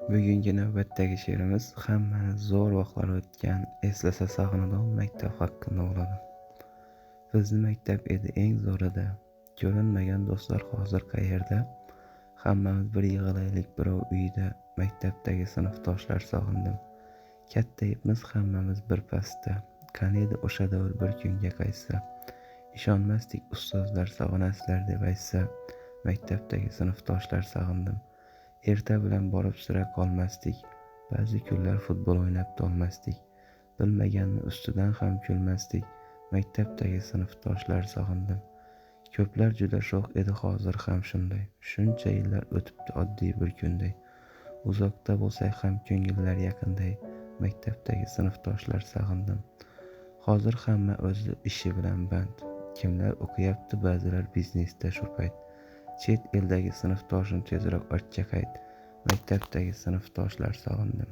Bugungi navbatdagi she'rimiz hammani zo'r vaqtlar o'tgan, eslasa sog'inadigan maktab haqida bo'ladi. Bizni maktab edi eng zo'rida, ko'rinmagan do'stlar hozir qayerda? Hammamiz bir yig'ilaylik birov uyida, maktabdagi sinfdoshlar sog'indim. Kattayibmiz hammamiz bir pasda, qaniydi o'sha davr bir kunga qaytsa. Ishonmasdik ustozlar sog'inasizlar deb aytsa, maktabdagi sinfdoshlar sog'indim. Erta bilan borib sira qolmasdik, ba'zi kunlar futbol o'ynab tolmasdik. Bilmaganni ustidan ham kulmasdik, maktabdagi sinfdoshlar sog'indim. Ko'plar juda sho'x edi hozir ham shunday, shuncha yillar o'tibdi oddiy bir kunday. Uzoqda bo'lsak ham ko'ngillar yaqinday, maktabdagi sinfdoshlar sog'indim. Hozir hamma o'z ishi bilan band, kimlar o'qiyapti, ba'zilar biznesda shu payt. Chet eldagi sinfdoshim tezroq ortga qayt, maktabdagi sinfdoshlar sog'indim.